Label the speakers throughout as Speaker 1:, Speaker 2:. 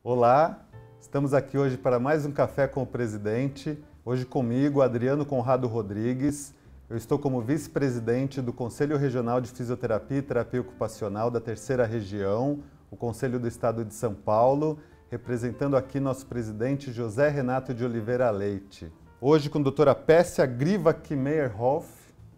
Speaker 1: Olá, estamos aqui hoje para mais um Café com o Presidente. Hoje comigo, Adriano Conrado Rodrigues. Eu estou como vice-presidente do Conselho Regional de Fisioterapia e Terapia Ocupacional da Terceira Região, o Conselho do Estado de São Paulo, representando aqui nosso presidente José Renato de Oliveira Leite. Hoje com a doutora Pessia Grivak-Meyerhoff,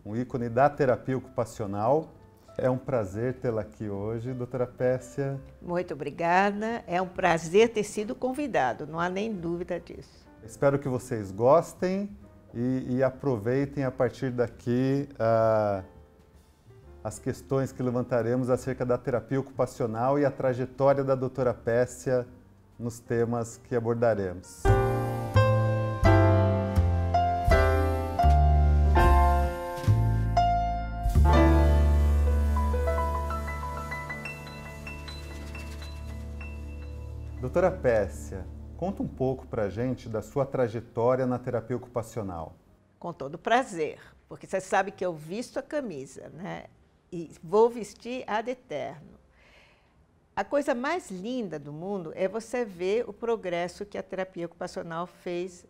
Speaker 1: um ícone da terapia ocupacional. É um prazer tê-la aqui hoje, doutora Pessia.
Speaker 2: Muito obrigada. É um prazer ter sido convidado, não há nem dúvida disso.
Speaker 1: Espero que vocês gostem e aproveitem a partir daqui as questões que levantaremos acerca da terapia ocupacional e a trajetória da doutora Pessia nos temas que abordaremos. Doutora Pessia, conta um pouco para a gente da sua trajetória na terapia ocupacional.
Speaker 2: Com todo prazer, porque você sabe que eu visto a camisa, né? E vou vestir ad eterno. A coisa mais linda do mundo é você ver o progresso que a terapia ocupacional fez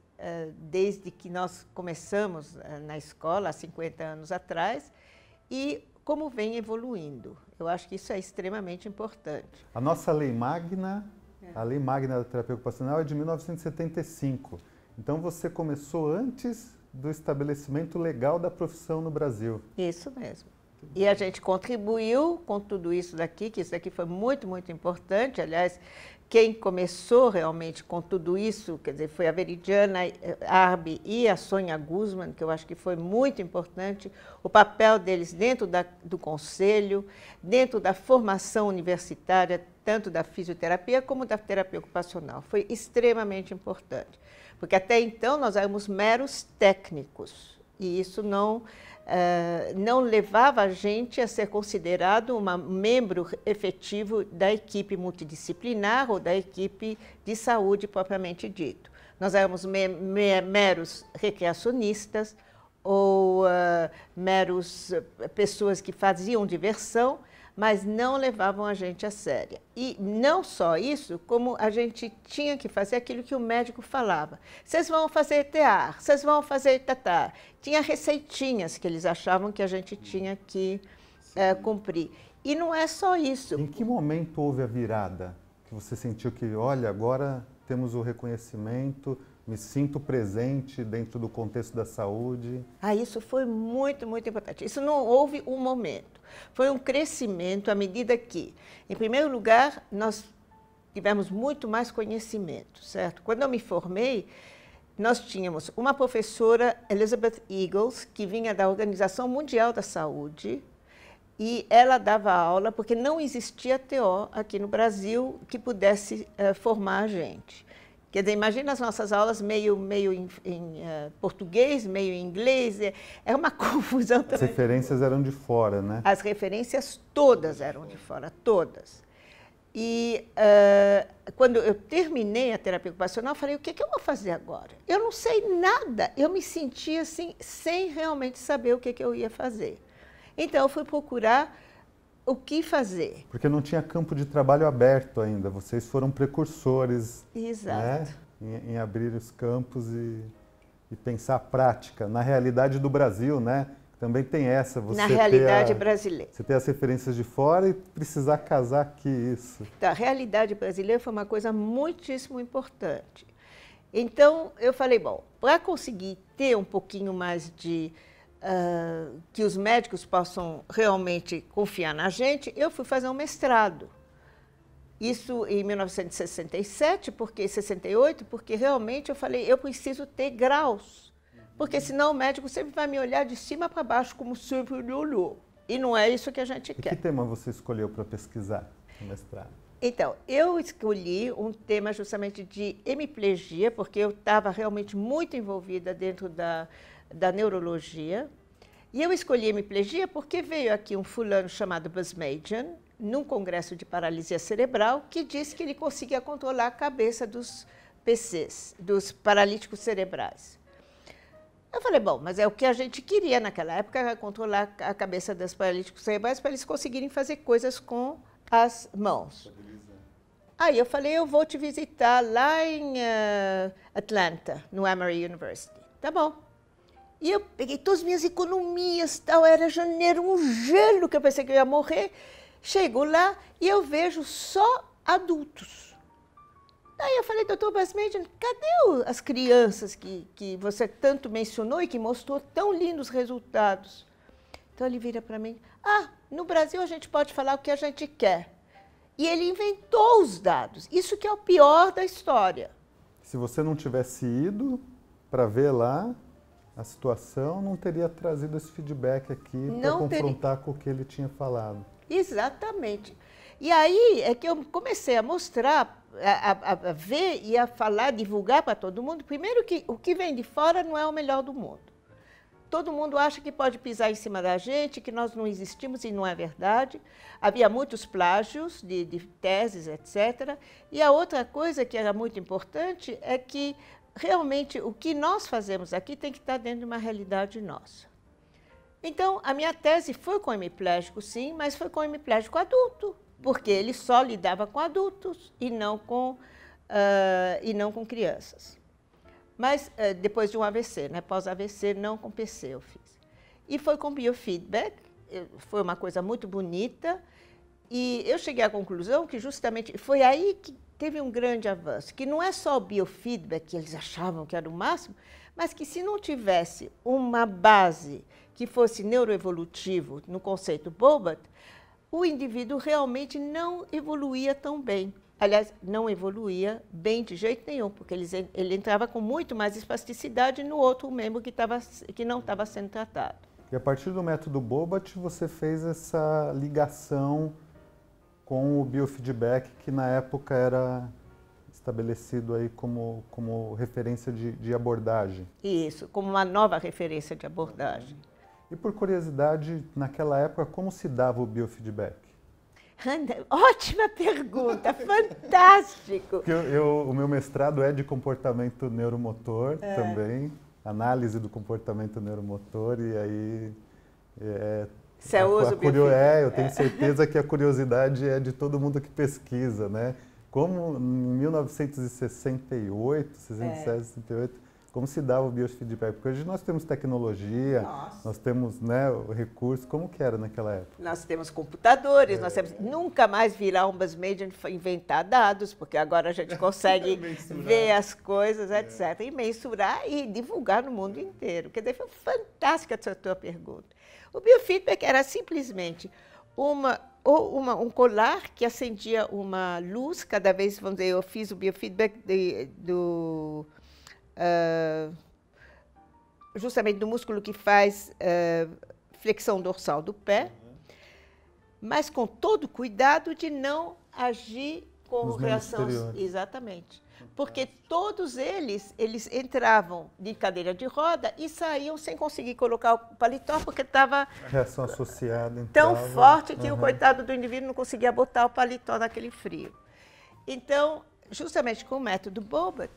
Speaker 2: desde que nós começamos na escola, há 50 anos atrás, e como vem evoluindo. Eu acho que isso é extremamente importante.
Speaker 1: A nossa lei magna... A Lei Magna da Terapia Ocupacional é de 1975. Então você começou antes do estabelecimento legal da profissão no Brasil.
Speaker 2: Isso mesmo. E a gente contribuiu com tudo isso daqui, que isso daqui foi muito, muito importante. Aliás, quem começou realmente com tudo isso, quer dizer, foi a Veridiana Arbi e a Sônia Guzman, que eu acho que foi muito importante, o papel deles dentro do conselho, dentro da formação universitária, tanto da fisioterapia como da terapia ocupacional. Foi extremamente importante, porque até então nós éramos meros técnicos, e isso não levava a gente a ser considerado um membro efetivo da equipe multidisciplinar ou da equipe de saúde propriamente dito. Nós éramos meros recreacionistas ou meros pessoas que faziam diversão, mas não levavam a gente a sério. E não só isso, como a gente tinha que fazer aquilo que o médico falava. Vocês vão fazer TEAR, vocês vão fazer TATAR. Tinha receitinhas que eles achavam que a gente tinha que cumprir. E não é só isso.
Speaker 1: Em que momento houve a virada? Que você sentiu que, olha, agora temos o reconhecimento, me sinto presente dentro do contexto da saúde?
Speaker 2: Isso foi muito, muito importante. Isso não houve um momento. Foi um crescimento à medida que, em primeiro lugar, nós tivemos muito mais conhecimento, certo? Quando eu me formei, nós tínhamos uma professora, Elizabeth Eagles, que vinha da Organização Mundial da Saúde, e ela dava aula porque não existia TO aqui no Brasil que pudesse formar a gente. Quer dizer, imagina as nossas aulas meio em português, meio em inglês, é uma confusão também.
Speaker 1: As referências eram de fora, né?
Speaker 2: As referências todas eram de fora, todas. E quando eu terminei a terapia ocupacional, eu falei, o que eu vou fazer agora? Eu não sei nada, eu me sentia assim, sem realmente saber o que eu ia fazer. Então, eu fui procurar o que fazer.
Speaker 1: Porque não tinha campo de trabalho aberto ainda, vocês foram precursores.
Speaker 2: Exato.
Speaker 1: Né, em abrir os campos e pensar a prática, na realidade do Brasil, né? Também tem essa. Você
Speaker 2: na realidade brasileira.
Speaker 1: Você ter as referências de fora e precisar casar aqui isso.
Speaker 2: Então, a realidade brasileira foi uma coisa muitíssimo importante. Então, eu falei, bom, para conseguir ter um pouquinho mais de... que os médicos possam realmente confiar na gente, eu fui fazer um mestrado. Isso em 1967, porque 68, porque realmente eu falei, eu preciso ter graus, porque senão o médico sempre vai me olhar de cima para baixo como sempre me olhou. E não é isso que a gente quer.
Speaker 1: Que tema você escolheu para pesquisar no mestrado?
Speaker 2: Então, eu escolhi um tema justamente de hemiplegia, porque eu estava realmente muito envolvida dentro da neurologia. E eu escolhi hemiplegia porque veio aqui um fulano chamado Basmajian, num congresso de paralisia cerebral, que disse que ele conseguia controlar a cabeça dos PCs, dos paralíticos cerebrais. Eu falei, bom, mas é o que a gente queria naquela época, era controlar a cabeça dos paralíticos cerebrais para eles conseguirem fazer coisas com as mãos. Aí eu falei, eu vou te visitar lá em Atlanta, no Emory University. Tá bom. E eu peguei todas as minhas economias, tal, era janeiro, um gelo que eu pensei que eu ia morrer. Chego lá e eu vejo só adultos. Daí eu falei, doutor Basmedian, cadê as crianças que você tanto mencionou e que mostrou tão lindos resultados? Então ele vira para mim, no Brasil a gente pode falar o que a gente quer. E ele inventou os dados. Isso que é o pior da história.
Speaker 1: Se você não tivesse ido para ver lá a situação, não teria trazido esse feedback aqui para confrontar com o que ele tinha falado.
Speaker 2: Exatamente. E aí é que eu comecei a mostrar, a ver e a falar, divulgar para todo mundo. Primeiro que o que vem de fora não é o melhor do mundo. Todo mundo acha que pode pisar em cima da gente, que nós não existimos, e não é verdade. Havia muitos plágios de teses, etc. E a outra coisa que era muito importante é que, realmente, o que nós fazemos aqui tem que estar dentro de uma realidade nossa. Então, a minha tese foi com hemiplégico, sim, mas foi com hemiplégico adulto, porque ele só lidava com adultos e não com crianças. Mas depois de um AVC, né? Pós-AVC, não com PC eu fiz. E foi com biofeedback, foi uma coisa muito bonita, e eu cheguei à conclusão que justamente foi aí que teve um grande avanço, que não é só o biofeedback, que eles achavam que era o máximo, mas que se não tivesse uma base que fosse neuroevolutivo no conceito Bobat, o indivíduo realmente não evoluía tão bem. Aliás, não evoluía bem de jeito nenhum, porque ele entrava com muito mais espasticidade no outro membro que não estava sendo tratado.
Speaker 1: E a partir do método Bobat, você fez essa ligação com o biofeedback, que na época era estabelecido aí como referência de abordagem.
Speaker 2: Isso, como uma nova referência de abordagem.
Speaker 1: E por curiosidade, naquela época, como se dava o biofeedback?
Speaker 2: Ótima pergunta, fantástico!
Speaker 1: O meu mestrado é de comportamento neuromotor também, análise do comportamento neuromotor, e aí
Speaker 2: você usa o biofeedback?
Speaker 1: Eu tenho certeza que a curiosidade é de todo mundo que pesquisa, né? Como em 1968, 68, como se dava o biofeedback? Porque hoje nós temos tecnologia, nós temos, né, o recurso. Como que era naquela época?
Speaker 2: Nós temos computadores, nós temos... Nunca mais virá um Basmedian inventar dados, porque agora a gente consegue ver as coisas, etc. E mensurar e divulgar no mundo inteiro. Quer dizer, foi fantástica essa tua pergunta. O biofeedback era simplesmente um colar que acendia uma luz cada vez, vamos dizer, eu fiz o biofeedback justamente do músculo que faz flexão dorsal do pé, mas com todo cuidado de não agir como reação. Exatamente. Porque todos eles entravam de cadeira de roda e saíam sem conseguir colocar o paletó, porque estava
Speaker 1: reação associada
Speaker 2: tão forte que o coitado do indivíduo não conseguia botar o paletó naquele frio. Então, justamente com o método Bobat,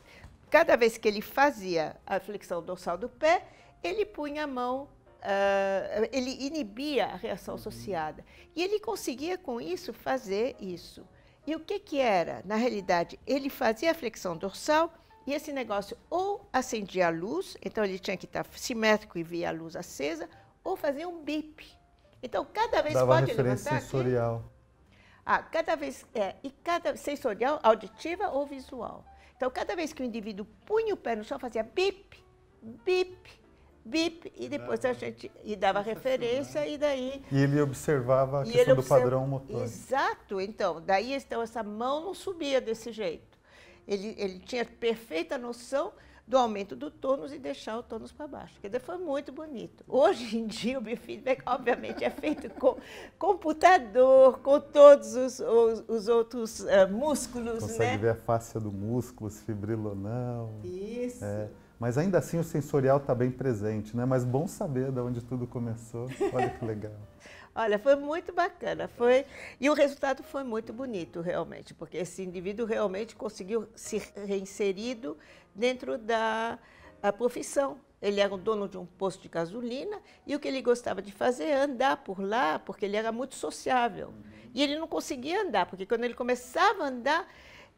Speaker 2: cada vez que ele fazia a flexão dorsal do pé, ele punha a mão, ele inibia a reação associada. E ele conseguia, com isso, fazer isso. E o que era? Na realidade, ele fazia a flexão dorsal e esse negócio ou acendia a luz, então ele tinha que estar simétrico e via a luz acesa, ou fazia um bip. Então, cada vez
Speaker 1: dava
Speaker 2: pode
Speaker 1: referência
Speaker 2: levantar
Speaker 1: sensorial.
Speaker 2: aqui. Cada vez, sensorial, auditiva ou visual. Então, cada vez que o indivíduo punha o pé no chão, fazia bip, bip, bip, e depois a gente dava referência, e daí...
Speaker 1: E ele observava a questão do padrão motor.
Speaker 2: Exato. Então, daí essa mão não subia desse jeito. Ele tinha perfeita noção do aumento do tônus e deixar o tônus para baixo. Quer dizer, foi muito bonito. Hoje em dia, o biofeedback, obviamente, é feito com computador, com todos os outros músculos.
Speaker 1: Consegue
Speaker 2: né?
Speaker 1: ver a fáscia do músculo, se fibrila ou não.
Speaker 2: Isso.
Speaker 1: Mas ainda assim o sensorial está bem presente, né? Mas bom saber de onde tudo começou. Olha que legal.
Speaker 2: Olha, foi muito bacana. E o resultado foi muito bonito, realmente, porque esse indivíduo realmente conseguiu ser reinserido dentro da profissão. Ele era o dono de um posto de gasolina e o que ele gostava de fazer é andar por lá, porque ele era muito sociável. E ele não conseguia andar, porque quando ele começava a andar,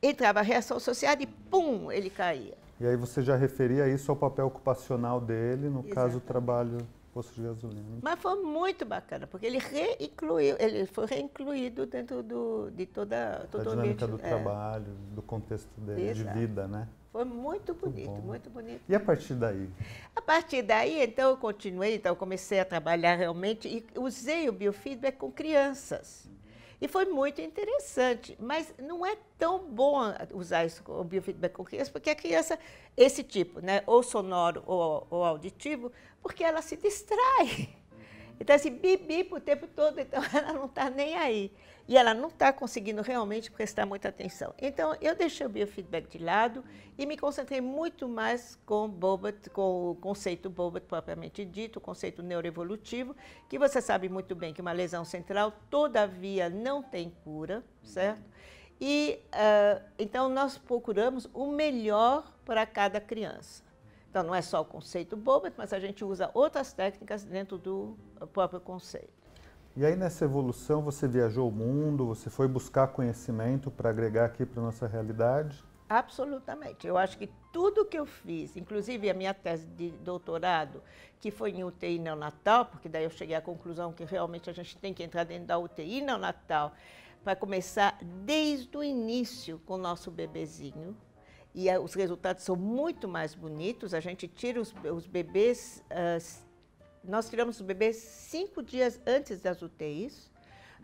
Speaker 2: entrava a reação associada e pum, ele caía.
Speaker 1: E aí você já referia isso ao papel ocupacional dele, no caso o trabalho posto de gasolina.
Speaker 2: Mas foi muito bacana, porque ele foi reincluído dentro de toda
Speaker 1: a dinâmica do trabalho, do contexto dele, de vida, né?
Speaker 2: Foi muito bonito, muito bonito.
Speaker 1: E a partir daí?
Speaker 2: A partir daí, então, eu continuei, então, eu comecei a trabalhar realmente e usei o biofeedback com crianças. E foi muito interessante, mas não é tão bom usar isso, o biofeedback com criança, porque a criança, esse tipo, né, ou sonoro ou auditivo, porque ela se distrai. Então, assim, bip o tempo todo, então ela não está nem aí. E ela não está conseguindo realmente prestar muita atenção. Então, eu deixei o biofeedback de lado e me concentrei muito mais com o conceito Bobot propriamente dito, o conceito neuroevolutivo, que você sabe muito bem que uma lesão central, todavia, não tem cura, certo? E, então, nós procuramos o melhor para cada criança. Então, não é só o conceito Bobot, mas a gente usa outras técnicas dentro do próprio conceito.
Speaker 1: E aí, nessa evolução, você viajou o mundo, você foi buscar conhecimento para agregar aqui para a nossa realidade?
Speaker 2: Absolutamente. Eu acho que tudo que eu fiz, inclusive a minha tese de doutorado, que foi em UTI neonatal, porque daí eu cheguei à conclusão que realmente a gente tem que entrar dentro da UTI neonatal para começar desde o início com o nosso bebezinho. E os resultados são muito mais bonitos. A gente tira os bebês, nós tiramos os bebês 5 dias antes das UTIs,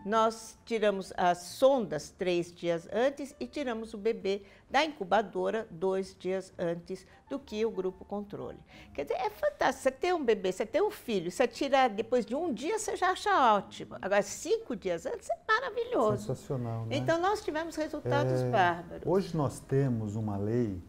Speaker 2: nós tiramos as sondas 3 dias antes e tiramos o bebê da incubadora 2 dias antes do que o grupo controle. Quer dizer, é fantástico. Você tem um bebê, você tem um filho, você tira depois de 1 dia, você já acha ótimo. Agora, 5 dias antes é maravilhoso.
Speaker 1: Sensacional, né?
Speaker 2: Então, nós tivemos resultados bárbaros.
Speaker 1: Hoje nós temos uma lei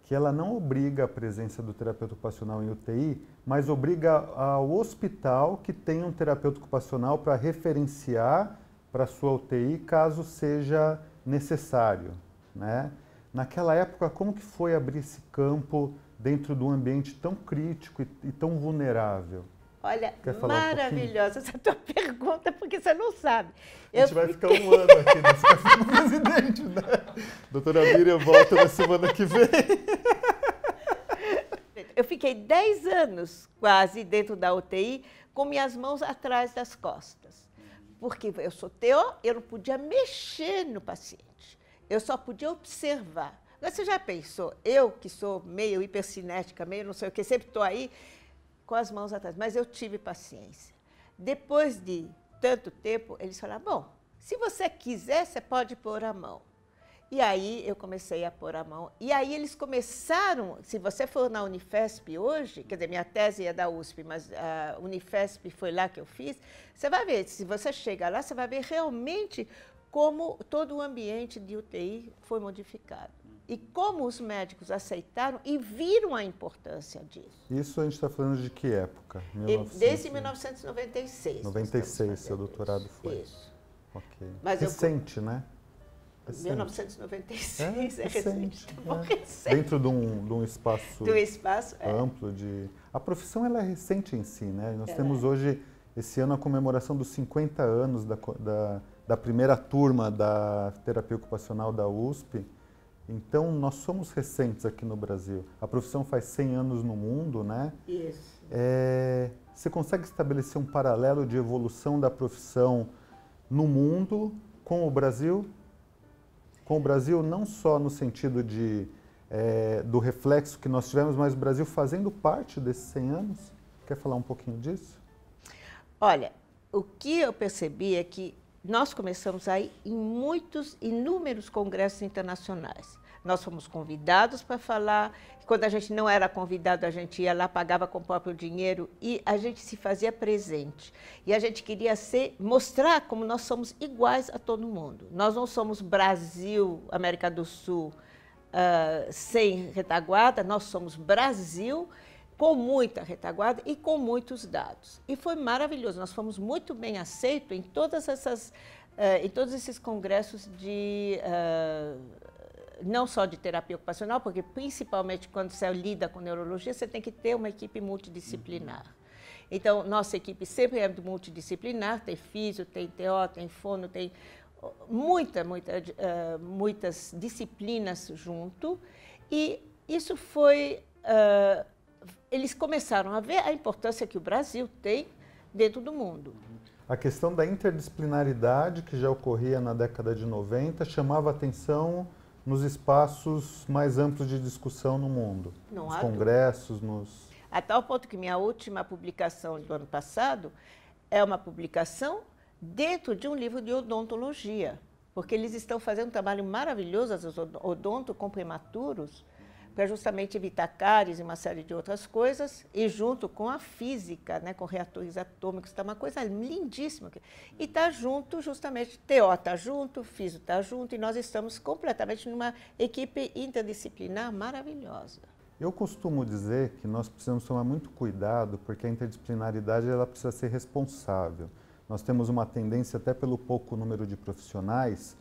Speaker 1: que ela não obriga a presença do terapeuta ocupacional em UTI, mas obriga ao hospital que tenha um terapeuta ocupacional para referenciar para a sua UTI caso seja necessário, né? Naquela época, como que foi abrir esse campo dentro de um ambiente tão crítico e tão vulnerável?
Speaker 2: Olha, maravilhosa essa tua pergunta, porque você não sabe.
Speaker 1: A gente vai ficar um ano aqui nesse café com o presidente, né? Doutora Miriam volta na semana que vem.
Speaker 2: Eu fiquei 10 anos quase dentro da UTI com minhas mãos atrás das costas. Porque eu sou TO, eu não podia mexer no paciente. Eu só podia observar. Mas você já pensou, eu que sou meio hipercinética, meio não sei o que, sempre estou aí com as mãos atrás, mas eu tive paciência. Depois de tanto tempo, eles falaram, bom, se você quiser, você pode pôr a mão. E aí eu comecei a pôr a mão. E aí eles começaram, se você for na Unifesp hoje, quer dizer, minha tese é da USP, mas a Unifesp foi lá que eu fiz, você vai ver, se você chega lá, você vai ver realmente como todo o ambiente de UTI foi modificado. E como os médicos aceitaram e viram a importância disso.
Speaker 1: Isso a gente está falando de que época?
Speaker 2: Desde 1996.
Speaker 1: 96, seu doutorado foi.
Speaker 2: Isso.
Speaker 1: Ok.
Speaker 2: Mas
Speaker 1: recente, né?
Speaker 2: Recente. 1996 é recente.
Speaker 1: Recente. Dentro de um espaço, amplo de... A profissão ela é recente em si, né? Nós temos hoje, esse ano, a comemoração dos 50 anos da primeira turma da terapia ocupacional da USP. Então, nós somos recentes aqui no Brasil. A profissão faz 100 anos no mundo, né?
Speaker 2: Isso.
Speaker 1: Você consegue estabelecer um paralelo de evolução da profissão no mundo com o Brasil? Com o Brasil não só no sentido do reflexo que nós tivemos, mas o Brasil fazendo parte desses 100 anos? Quer falar um pouquinho disso?
Speaker 2: Olha, o que eu percebi é que nós começamos a ir em inúmeros congressos internacionais. Nós fomos convidados para falar. Quando a gente não era convidado, a gente ia lá, pagava com o próprio dinheiro e a gente se fazia presente. E a gente queria mostrar como nós somos iguais a todo mundo. Nós não somos Brasil, América do Sul, sem retaguarda, nós somos Brasil com muita retaguarda e com muitos dados. E foi maravilhoso, nós fomos muito bem aceitos em todos esses congressos não só de terapia ocupacional, porque principalmente quando você lida com neurologia, você tem que ter uma equipe multidisciplinar. Então, nossa equipe sempre é multidisciplinar, tem físio, tem TO, tem fono, tem muitas disciplinas junto, e isso foi... eles começaram a ver a importância que o Brasil tem dentro do mundo.
Speaker 1: A questão da interdisciplinaridade, que já ocorria na década de 90, chamava atenção nos espaços mais amplos de discussão no mundo, nos congressos,
Speaker 2: A tal ponto que minha última publicação do ano passado é uma publicação dentro de um livro de odontologia, porque eles estão fazendo um trabalho maravilhoso, os odonto com prematuros, para justamente evitar cáries e uma série de outras coisas, e junto com a física, né, com reatores atômicos, está uma coisa lindíssima. E está junto, justamente, TO está junto, Físio está junto, e nós estamos completamente numa equipe interdisciplinar maravilhosa.
Speaker 1: Eu costumo dizer que nós precisamos tomar muito cuidado, porque a interdisciplinaridade ela precisa ser responsável. Nós temos uma tendência, até pelo pouco número de profissionais,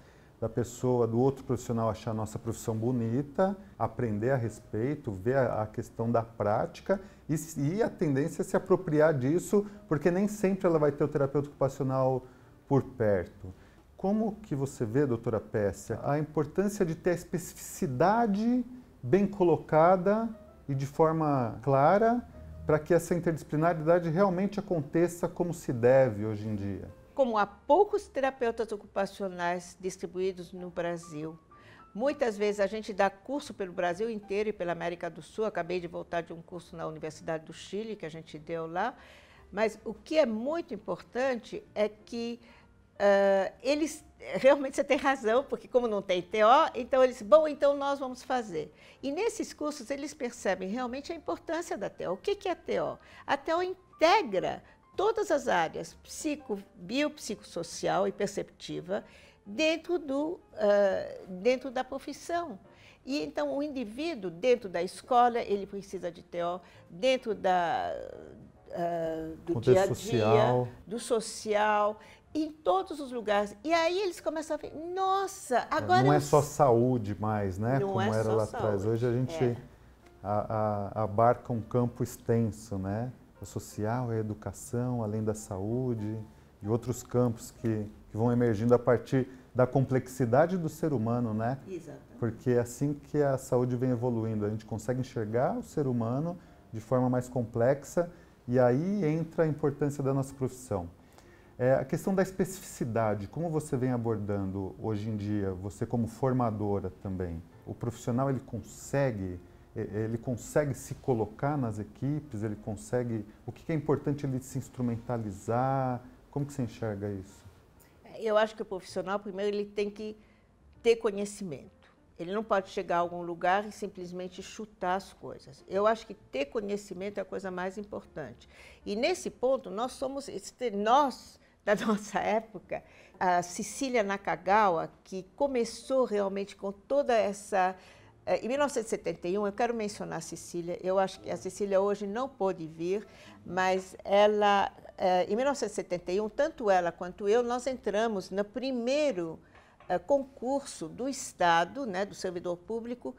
Speaker 1: do outro profissional achar a nossa profissão bonita, aprender a respeito, ver a questão da prática e a tendência é se apropriar disso, porque nem sempre ela vai ter o terapeuta ocupacional por perto. Como que você vê, doutora Pessia, a importância de ter a especificidade bem colocada e de forma clara para que essa interdisciplinaridade realmente aconteça como se deve hoje em dia?
Speaker 2: Como há poucos terapeutas ocupacionais distribuídos no Brasil, muitas vezes a gente dá curso pelo Brasil inteiro e pela América do Sul. Acabei de voltar de um curso na Universidade do Chile, que a gente deu lá. Mas o que é muito importante é que eles, realmente você tem razão, porque como não tem TO, então eles, então nós vamos fazer. E nesses cursos eles percebem realmente a importância da TO. O que é a TO? A TO integra todas as áreas biopsicossocial e perceptiva dentro da profissão. E então o indivíduo, dentro da escola, ele precisa de TO, dentro do dia a dia, do social, em todos os lugares. E aí eles começam a ver, nossa, agora...
Speaker 1: Não é só saúde mais, né?
Speaker 2: Não
Speaker 1: como
Speaker 2: é
Speaker 1: era
Speaker 2: só
Speaker 1: lá
Speaker 2: saúde.
Speaker 1: atrás. Hoje a gente abarca um campo extenso, né? O social, a educação, além da saúde e outros campos que vão emergindo a partir da complexidade do ser humano, né?
Speaker 2: Exatamente.
Speaker 1: Porque é assim que a saúde vem evoluindo, a gente consegue enxergar o ser humano de forma mais complexa e aí entra a importância da nossa profissão. A questão da especificidade, como você vem abordando hoje em dia, você como formadora também, o profissional ele consegue se colocar nas equipes, o que é importante ele se instrumentalizar, como que você enxerga isso?
Speaker 2: Eu acho que o profissional, primeiro, ele tem que ter conhecimento. Ele não pode chegar a algum lugar e simplesmente chutar as coisas. Eu acho que ter conhecimento é a coisa mais importante. E nesse ponto, nós, da nossa época, a Cecília Nakagawa, que começou realmente com toda essa... Em 1971, eu quero mencionar a Cecília, eu acho que a Cecília hoje não pôde vir, mas ela, em 1971, tanto ela quanto eu, nós entramos no primeiro concurso do Estado, né, do servidor público,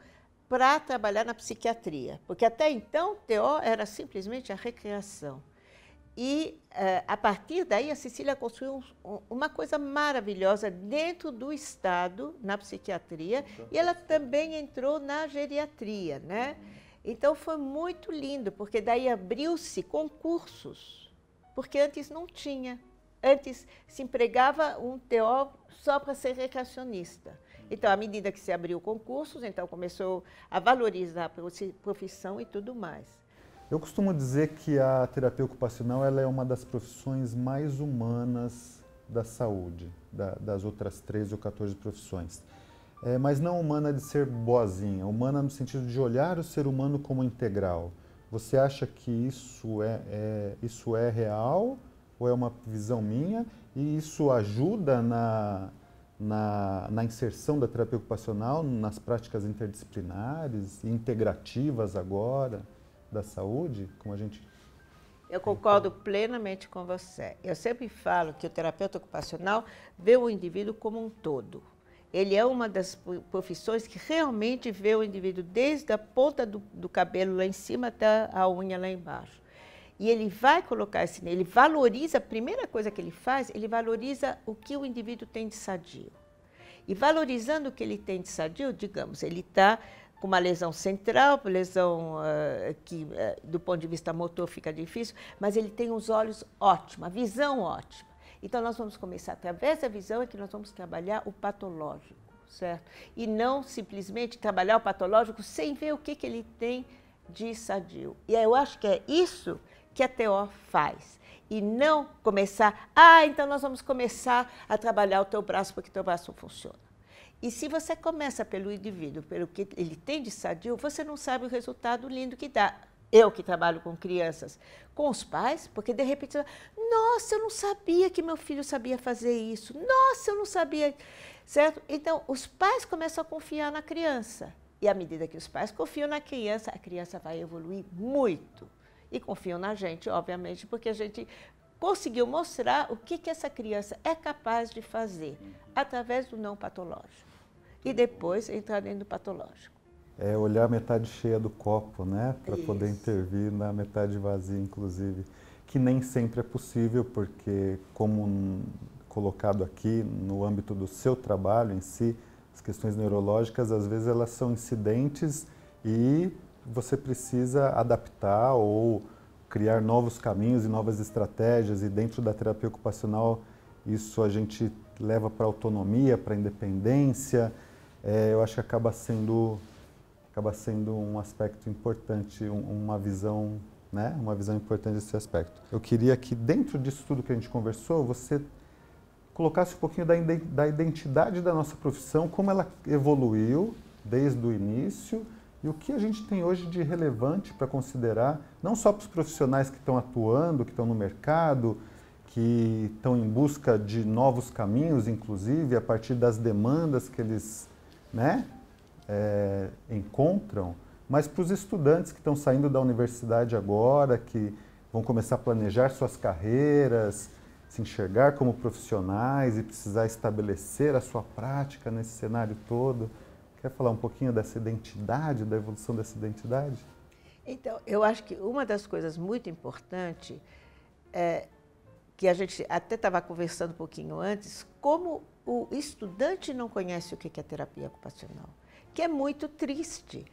Speaker 2: para trabalhar na psiquiatria, porque até então, TO era simplesmente a recreação. E, a partir daí, a Cecília construiu uma coisa maravilhosa dentro do Estado, na psiquiatria, e ela também entrou na geriatria, né? Então, foi muito lindo, porque daí abriu-se concursos, porque antes não tinha. Antes se empregava um TO só para ser recreacionista. Então, à medida que se abriu concursos, então começou a valorizar a profissão e tudo mais.
Speaker 1: Eu costumo dizer que a terapia ocupacional ela é uma das profissões mais humanas da saúde, das outras 13 ou 14 profissões. Mas não humana de ser boazinha, humana no sentido de olhar o ser humano como integral. Você acha que isso é real ou é uma visão minha? E isso ajuda na inserção da terapia ocupacional, nas práticas interdisciplinares e integrativas agora da saúde, como a gente...
Speaker 2: Eu concordo plenamente com você. Eu sempre falo que o terapeuta ocupacional vê o indivíduo como um todo. Ele é uma das profissões que realmente vê o indivíduo desde a ponta do cabelo lá em cima até a unha lá embaixo. E ele vai colocar ele valoriza, a primeira coisa que ele faz, ele valoriza o que o indivíduo tem de sadio. E valorizando o que ele tem de sadio, digamos, ele está com uma lesão central, lesão que do ponto de vista motor fica difícil, mas ele tem os olhos ótimos, a visão ótima. Então nós vamos começar, através da visão, é que nós vamos trabalhar o patológico, certo? E não simplesmente trabalhar o patológico sem ver o que ele tem de sadio. E eu acho que é isso que a TO faz. E não começar, então nós vamos começar a trabalhar o teu braço porque teu braço não funciona. E se você começa pelo indivíduo, pelo que ele tem de sadio, você não sabe o resultado lindo que dá. Eu que trabalho com crianças, com os pais, porque de repente, nossa, eu não sabia que meu filho sabia fazer isso. Nossa, eu não sabia, certo? Então, os pais começam a confiar na criança. E à medida que os pais confiam na criança, a criança vai evoluir muito. E confiam na gente, obviamente, porque a gente conseguiu mostrar o que essa criança é capaz de fazer através do não patológico. E depois entrar dentro do patológico.
Speaker 1: É olhar a metade cheia do copo, né? Para poder intervir na metade vazia, inclusive. Que nem sempre é possível, porque, como colocado aqui no âmbito do seu trabalho em si, as questões neurológicas, às vezes, elas são incidentes e você precisa adaptar ou criar novos caminhos e novas estratégias. E dentro da terapia ocupacional, isso a gente leva para a autonomia, para a independência. Eu acho que acaba sendo um aspecto importante, uma visão, né? Uma visão importante desse aspecto. Eu queria que dentro disso tudo que a gente conversou, você colocasse um pouquinho da identidade da nossa profissão, como ela evoluiu desde o início e o que a gente tem hoje de relevante para considerar, não só para os profissionais que estão atuando, que estão no mercado, que estão em busca de novos caminhos, inclusive, a partir das demandas que eles, né, encontram, mas para os estudantes que estão saindo da universidade agora, que vão começar a planejar suas carreiras, se enxergar como profissionais e precisar estabelecer a sua prática nesse cenário todo. Quer falar um pouquinho dessa identidade, da evolução dessa identidade?
Speaker 2: Então, eu acho que uma das coisas muito importantes é que a gente até estava conversando um pouquinho antes, como o estudante não conhece o que é terapia ocupacional, que é muito triste.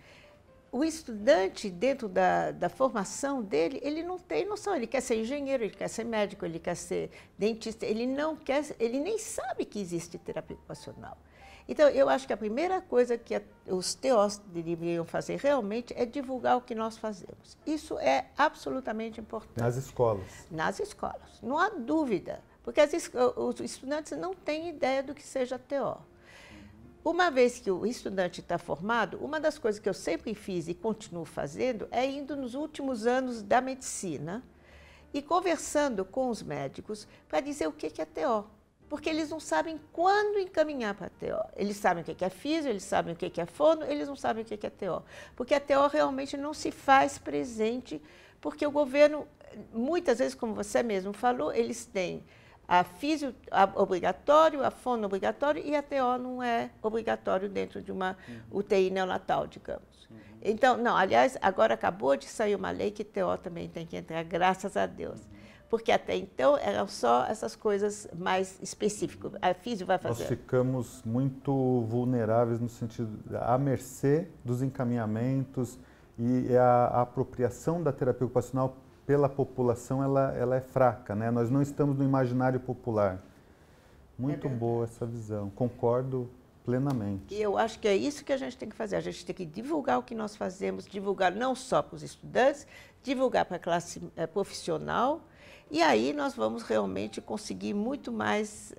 Speaker 2: O estudante, dentro da formação dele, ele não tem noção. Ele quer ser engenheiro, ele quer ser médico, ele quer ser dentista, ele nem sabe que existe terapia ocupacional. Então, eu acho que a primeira coisa que os TOs deveriam fazer realmente é divulgar o que nós fazemos. Isso é absolutamente importante.
Speaker 1: Nas escolas.
Speaker 2: Nas escolas, não há dúvida, porque os estudantes não têm ideia do que seja TO. Uma vez que o estudante está formado, uma das coisas que eu sempre fiz e continuo fazendo é indo nos últimos anos da medicina e conversando com os médicos para dizer o que é TO. Porque eles não sabem quando encaminhar para a TO. Eles sabem o que é físio, eles sabem o que é fono, eles não sabem o que é TO. Porque a TO realmente não se faz presente, porque o governo, muitas vezes, como você mesmo falou, eles têm a físio obrigatório, a fono obrigatório e a TO não é obrigatório dentro de uma UTI neonatal, digamos. Então, não, aliás, agora acabou de sair uma lei que TO também tem que entrar, graças a Deus. Porque até então eram só essas coisas mais específicas. A físio vai fazer.
Speaker 1: Nós ficamos muito vulneráveis no sentido, à mercê dos encaminhamentos e a apropriação da terapia ocupacional pela população, ela é fraca, né? Nós não estamos no imaginário popular. Muito boa essa visão, concordo plenamente.
Speaker 2: E eu acho que é isso que a gente tem que fazer. A gente tem que divulgar o que nós fazemos, divulgar não só para os estudantes, divulgar para a classe profissional. E aí nós vamos realmente conseguir muito mais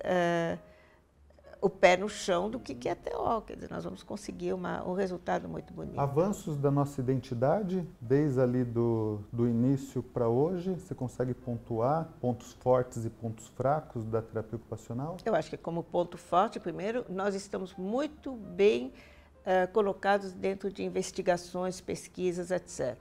Speaker 2: o pé no chão do que é TO. Quer dizer, nós vamos conseguir um resultado muito bonito.
Speaker 1: Avanços da nossa identidade, desde ali do início para hoje, você consegue pontuar pontos fortes e pontos fracos da terapia ocupacional?
Speaker 2: Eu acho que como ponto forte, primeiro, nós estamos muito bem colocados dentro de investigações, pesquisas, etc.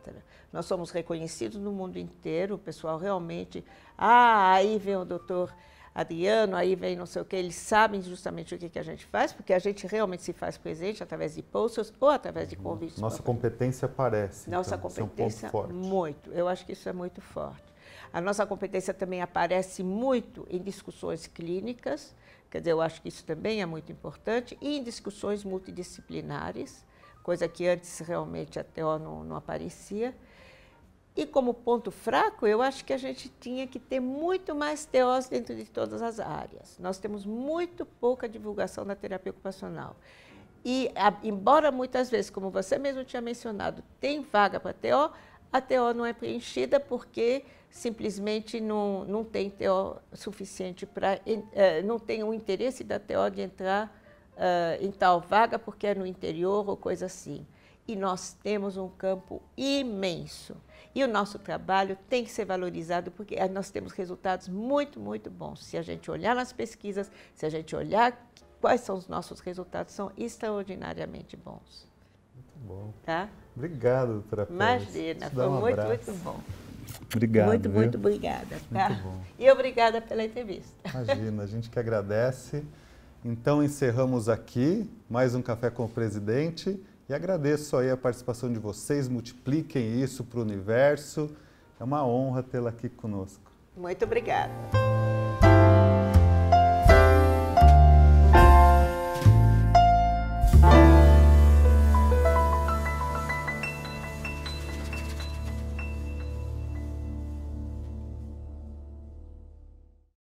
Speaker 2: Nós somos reconhecidos no mundo inteiro, o pessoal realmente, aí vem o doutor Adriano, aí vem não sei o que, eles sabem justamente o que a gente faz, porque a gente realmente se faz presente através de posters ou através de convites.
Speaker 1: Nossa competência aparece.
Speaker 2: Nossa
Speaker 1: então,
Speaker 2: competência,
Speaker 1: é um ponto forte.
Speaker 2: Muito. Eu acho que isso é muito forte. A nossa competência também aparece muito em discussões clínicas, quer dizer, eu acho que isso também é muito importante, e em discussões multidisciplinares, coisa que antes realmente a TO não aparecia. E como ponto fraco, eu acho que a gente tinha que ter muito mais TOs dentro de todas as áreas. Nós temos muito pouca divulgação da terapia ocupacional. E, embora muitas vezes, como você mesmo tinha mencionado, tem vaga para TO, a TO não é preenchida porque simplesmente não tem TO suficiente para... não tem o interesse da TO de entrar em tal vaga porque é no interior ou coisa assim. E nós temos um campo imenso. E o nosso trabalho tem que ser valorizado porque nós temos resultados muito, muito bons. Se a gente olhar nas pesquisas, se a gente olhar quais são os nossos resultados, são extraordinariamente bons.
Speaker 1: Muito bom.
Speaker 2: Tá?
Speaker 1: Obrigado, doutora Pérez.
Speaker 2: Imagina, foi muito, muito bom.
Speaker 1: Obrigado.
Speaker 2: Muito, muito obrigada. Tá?
Speaker 1: Muito bom.
Speaker 2: E obrigada pela entrevista.
Speaker 1: Imagina, a gente que agradece. Então, encerramos aqui mais um Café com o Presidente. E agradeço aí a participação de vocês, multipliquem isso para o universo. É uma honra tê-la aqui conosco.
Speaker 2: Muito obrigada.